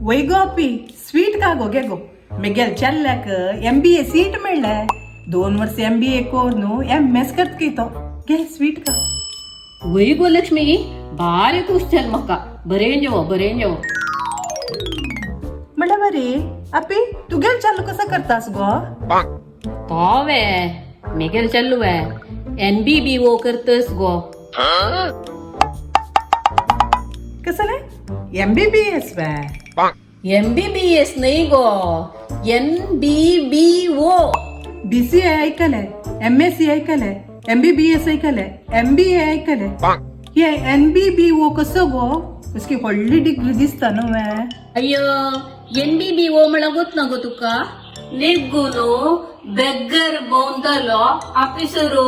वय गो अपी स्वीट का गो गे गो मेगेल चल्ल्याक MBA सीट मेळ्ळें 2 वर्स MBA कोर न्हू MS करत तो गे स्वीट का वय गो लक्ष्मी बारी कुस्चन म्हाका बरें जेवो म्हणल्यार बरी अपी तुगेल चालू कसं करतास गो तोवे मेगेल चल्लू NBBO करतस गो कसले MBBS वे MBBS नाही गो NBBO BCA ऐकले MSc ऐकले MBBS ऐकले MBA ऐकले हे NBBO कसं गो उसकी व्हडली डिग्री दिसता न्हू अय्यो NBBO म्हणल्यार गोत ना गो तुका नेगुनो बेगर बौंदलो ऑफिसरू